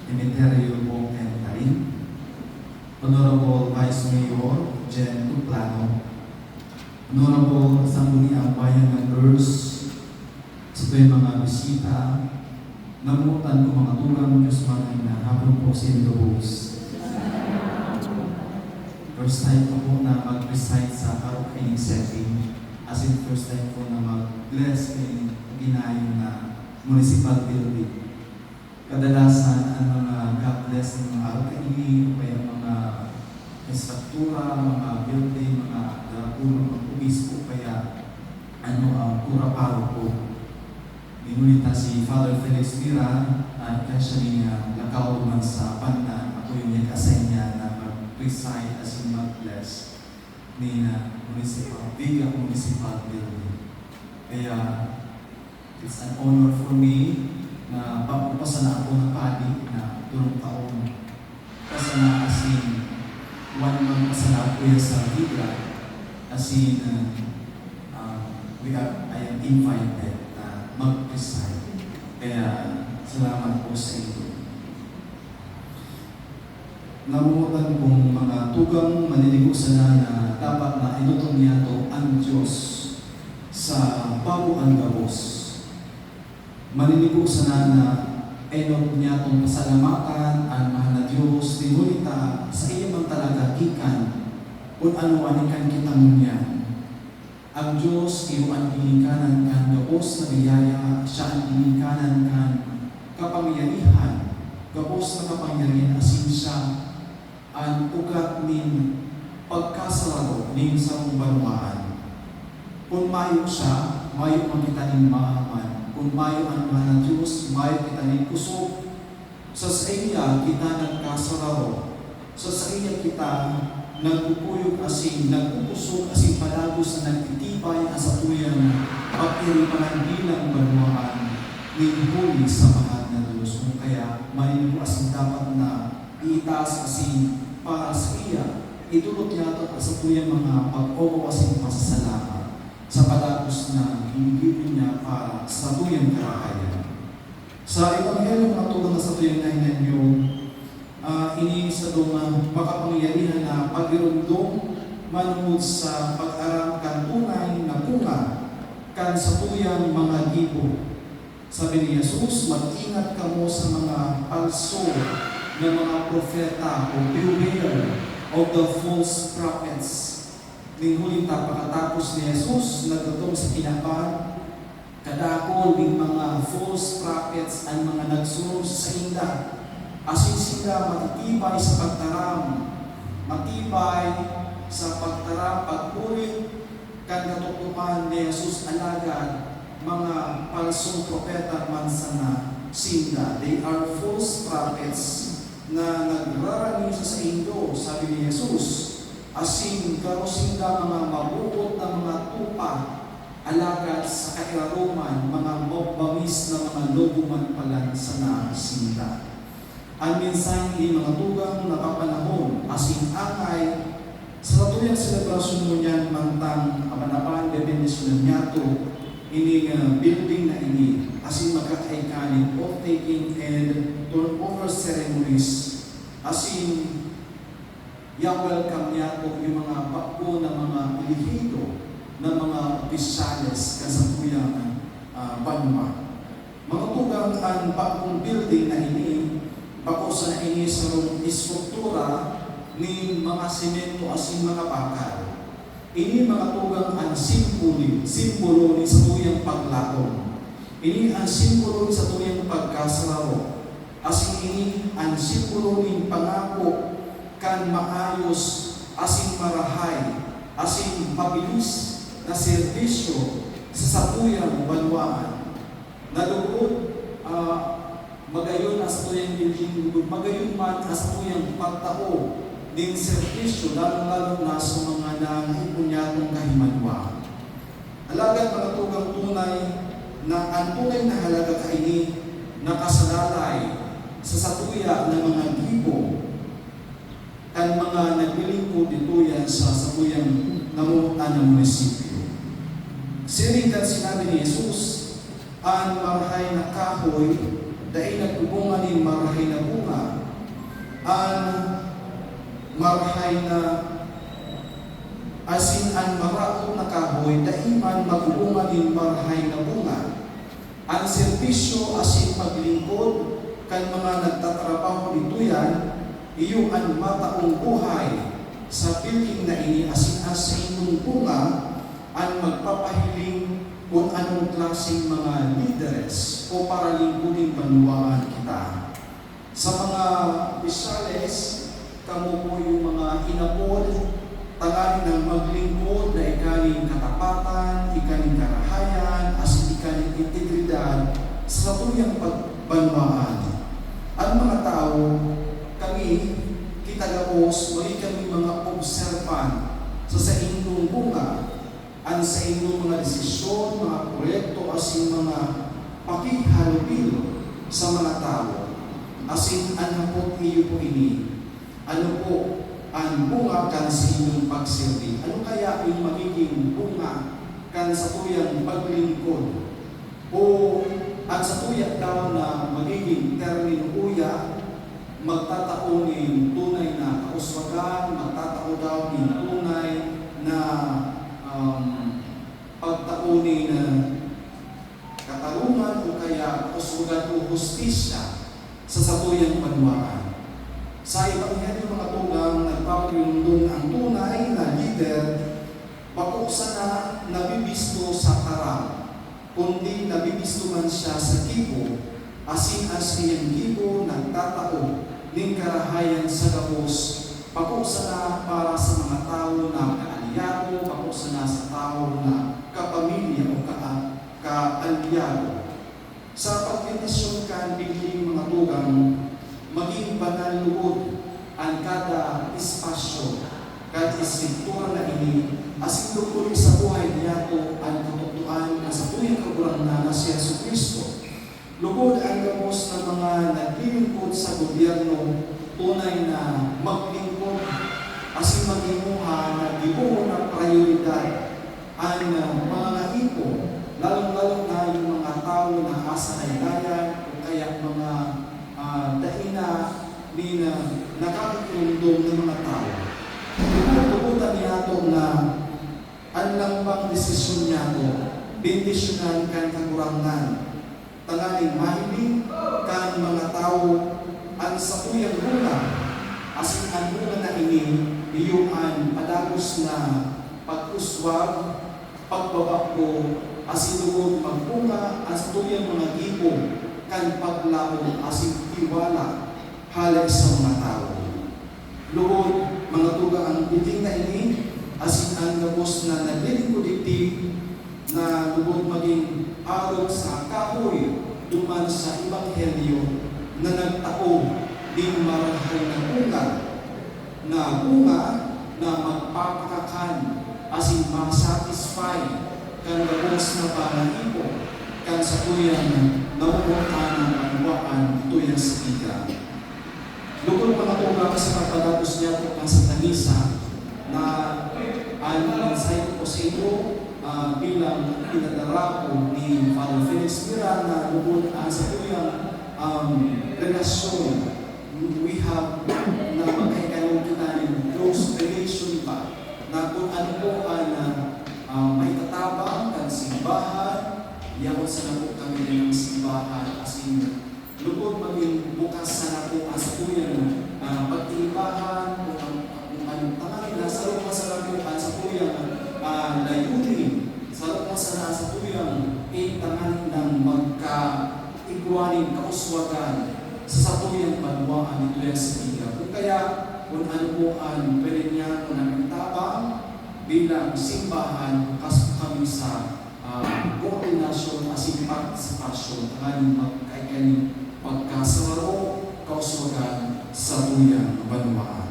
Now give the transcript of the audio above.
Emeterio Bong and Karin, Honorable Vice Mayor Jen Tuplano, Honorable Sangguniang Bayan Members, sa tuwing mga bisita, namutan ko mga tulang Diyos manay na hapon po sa Indobos. First time po na mag-recite sa karaoke setting, as in first time po na mag-bless kay ginayon na municipal building. Kadalasan ang mga God bless ng mga karaoke, o kaya mga estruktura, mga building, mga puno, mga obispo, kaya pura paro po. Inunita si Father Felix Mira, actually nakaw man sa banda, ako yung nag-assign niya na mag-recite as in mag-bless ni Biga Municipal Building. Kaya, it's an honor for me na pagpapasa na ako ng padi na turong taon. Kasi na as in, one month pasala ako yan sa Biga, as in, I am invited na mag-recite. Kaya, salamat po sa ito. Namutan kong mga tugang maniligo sana na dapat na inutong niya to ang Diyos sa babuang gabos. Maniligo sana na inot niya itong pasalamatan ang mahal na Diyos, dinulita sa iyo mang talaga ikan kung ano-anikan kita mo niya. Ang Diyos, iyo ang dinikanan kan gabos na biyaya, siya ang dinikanan kan kapangyarihan, gabos na kapangyarihan asin siya ang ugat nin pagkasarado nin sa banwaan. Kung mayo siya, mayo makita nin maaman. Kung mayo ang mahal na Diyos, mayo kita nin kusog. Sa iya kita nagkasarado. Sa iya kita nagpupuyog asin, nagpupusog asin palagos na nagtitibay sa tuyang pagkiripanan bilang banwaan nin huli sa mahal na Diyos. Kaya malino asin dapat na itaas asin para sa iya, itulot niya ito sa tuyang mga pag-obo asin pasasalamat sa palagos na hinigipin niya para sa tuyang karahayan. Sa Ebanghelyo ng tulong na sa tuyang nahinan niyo, ini sa doon makapangyarihan na pagirundong manungod sa pag-aram kan tunay na bunga kan sa tuyang mga gibo. Sabi ni Jesus, mag-ingat kamo sa mga palso ng mga profeta o beware of the false prophets. Ninghulita pagkatapos ni Jesus, nagtatong sa kinapan, kadakol ng mga false prophets ang mga nagsunod sa inda. Asin sila matitibay sa pagtaram, matibay sa pagtaram, pagpulit, kan katutupan ni Jesus alagad, mga palsong propeta man sana sinda. They are false prophets na nagrarani sa Indo, sabi ni Jesus, asin karosinda mga mabukot na mga tupa, alagad sa kairaruman, mga mabamis na mga lobuman palan sa nasinda. Ang minsan ni mga tugang napapanahon, asin angay, sa tuyang selebrasyon mo niyan, mantang abanapan, definition niya to, ini building na ini, asin magkakaikanin, off-taking and turnover ceremonies, asin welcome niya po yung mga bakbo ng mga elehido, ng mga opisyales kasapuyang banwa. Mga tugang ang bakbong building na ini, bako sa na ini sa istruktura ni mga simento asin mga bakal. Ini mga tugang ang simbolo ni sa tuyang paglaom. Ini ang simbolo ni sa tuyang pagkasararo. Asin ini ang simbolo ni pangako kan maayos, asin marahay, asin mabilis na serbisyo sa tuyang banwaan. Nalugod, magayon na sa tuyang building, magayon man sa tuyang pagtao din serbisyo, lalo-lalo na sa mga nangipunyatong kahimanwa. Alagad mga tugang tunay na ang tunay na halaga kaini nakasalalay sa satuya ng mga gibo kan mga naglilingkod dito yan sa satuyang namutan ng munisipyo. Siring kan sinabi ni Jesus, ang marahay na kahoy dahil nagtubungan ni marahay na bunga, an marhay na asin an maraot na kahoy, daiman magbunga din marhay na bunga. Ang serbisyo asin paglingkod, kan mga nagtatrabaho nito yan, iyo ang mataong buhay sa piling na ini asin sa inyong bunga, ang magpapahiling kung anong klaseng mga leaders o para lingkudin banwaan kita. Sa mga pisales, kamo po yung mga inapod, tanganin ng maglingkod na ikaning katapatan, ikaning karahayan, as ikaning integridad sa tuyang pagbanwaan. Ang mga tao, kami, kita gapos, mali kami mga observan sa inyong bunga, ang sa inyong mga desisyon, mga proyekto, asin mga pakihalubilo sa mga tao. Asin ano po iyo po ini? Ano po ang bunga kan sa inyong pagsilbi? Ano kaya yung magiging bunga kan sa tuyang paglingkod? O at sa tuya daw na magiging termino uya, magtatao ng tunay na kauswagan, magtatao daw ng tunay na pagtaunin na katarungan o kaya kauswagan o hustisya sa satuyang banwaan. Sa Ebanghelyo mga tugang, nagpapalundong ang tunay na leader, pakuksa na nabibisto sa tarang, kundi nabibisto man siya sa gibo, asin as niyang gibo nagtatao ng karahayan sa gabos, pakuksa na para sa mga tao na kaalyado, pakuksa na sa tao na kapamilya o kaalyado. Sa pagpindisyon ka, bigling mga tugang, maging banal luod ang kada espasyo, kada istruktura na ini, asin lukuli sa buhay niya o ang katutuan na sa tuyang kaburang na si Yesu Cristo. Lugod ang gamos ng mga naglilingkod sa gobyerno, tunay na maglingkod, asin maghimuha na gibuo na prioridad ang mga naipo, lalong-lalong na yung mga tao na asa na ilayan o kaya mga dahina ni nakakitulong ng mga tao. Tukutan niya ito na ang lambang desisyon niya ito, bindisyonan kan kakurangan, tangaling mahiling kan mga tao ang sa tuyang bunga, asin ang bunga na ini, iyong ang padagos na pag-uswag, pagbabako, asin lugod magbunga, ang sa tuyang mga gibo, kan paglao, asin tiwala, halag sa mga tao. Lugod, mga tuga ang biting na ini, asin ang gabos na naglilingkod iti, na lugod maging arog sa kahoy, duman sa Ebanghelyo, na nagtao din marahal na bunga na magpapakakan, asin masatisfy, kan gabos na panahipo, kan sa tuyang nauutan ng banwaan, tuyang sigiga. Lugod mga tugang sa pagpatapos niya po ang sa tanisa na ang mensahe ko sa inyo bilang pinadarako ni Father Felix Mira na lugod sa tuyang relasyon. We have na magkakaroon kita ng close relation pa na kung ano po ang may tatabang kan simbahan, yaon sa na po kami ng simbahan asin lugod maging bukas sa napo ang sa tuyang pagtibahan o ang tanganin na sa loob sa napo ang sa tuyang layunin, sa loob sa tuyang tanganin ng magka-iguanin, kauswagan sa tuyang banwaan ito yung sigiga. Kung kaya, kung ano po ang pwede niya kung nagtabang bilang simbahan, kaso kami sa koordinasyon asin partisipasyon ang magkaikaning pagkasawaro, kauswagan sa tuyang banwaan.